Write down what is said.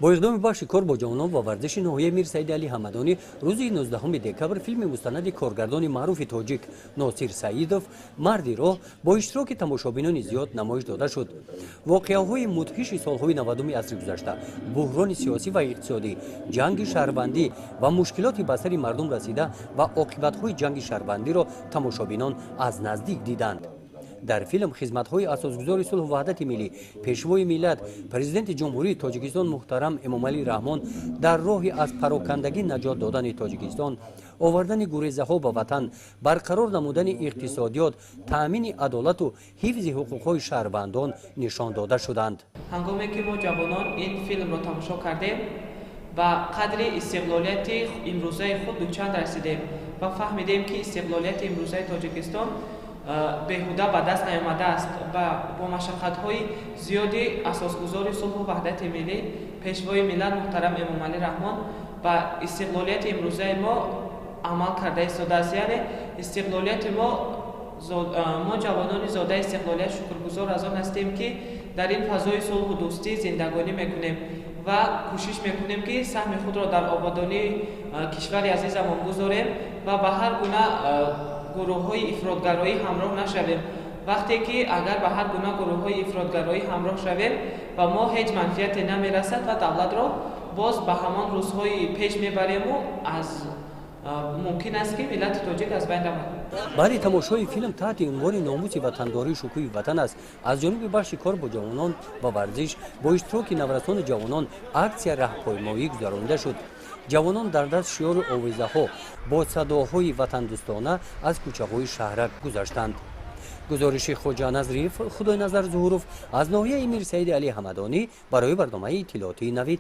با اقدام بخش کار با جوانان و ورزش ناحیه میر سعید علی حمدانی روز 19 دکبر فیلم مستند کارگردان معروف تاجیک ناصر سعیدов مردی را با اشتراک تماشابینان زیاد نمایش داده شد. واقعه‌های مدهش سالهای 90 عصر گذشته، بحران سیاسی و اقتصادی، جنگ شهروندی و مشکلات به سر مردم رسیده و عاقبت‌های جنگ شهروندی را تماشابینان از نزدیک دیدند. در فیلم خدمت‌های اساسگزار صلح و وحدت ملی، پیشوای ملت، پرزیدنت جمهوری تاجیکستان محترم امامعلی رحمان در راه از پراکندگی نجات دادن تاجیکستان، آوردن گریزه‌ها به وطن، برقرار نمودن اقتصادیات، تأمین عدالت و حفظ حقوق‌های شهروندان نشان داده شدند. هنگامی که ما جوانان این فیلم را تماشا کردیم و قدر استقلالیت امروزه خود به چند رسیدیم و فهمیدیم که استقلالیت امروزه تاجیکستان بهوده به دست نیامده است و با مشقت‌های زیادی اساسگزار صلح و وحدت ملی پیشوای ملت محترم امامعلی رحمان و استقلالیت امروزه ما عمل کرده ایستاده است. یعنی استقلالیت ما جوانان زاده استقلالیت شکرگزار از آن هستیم که در این فضای صلح و دوستی زندگانی میکنیم و کوشش میکنیم که سهم خود را در آبادانی کشور عزیزمان بگذاریم و به هر گونه گروه‌های افراطگرایی همراه نشویم. وقتی که اگر به هر گونه گروه‌های افراطگرایی همراه شویم و ما هیچ منفعتی نمیرسد و دولت را باز به همان روزهای پیش میبریم و از ممکن است که ملت تاجیک از بین رود. برای تماشای فیلم تحت عنوان ناموس وطنداری شکوه وطن است از جانب بخش کار با جوانان و ورزش با اشتراک نورسان جوانان اکسیه راهپیمایی گذرانده شد. جوانان در دست شیار و آویزه‌ها با صداهای وطن دوستانه از کوچه‌های شهر گذشتند. گزارش خواجه نظری خدای نظر ظهوروف از ناحیه میر سعید علی حمدانی برای برنامه اطلاعاتی نوید.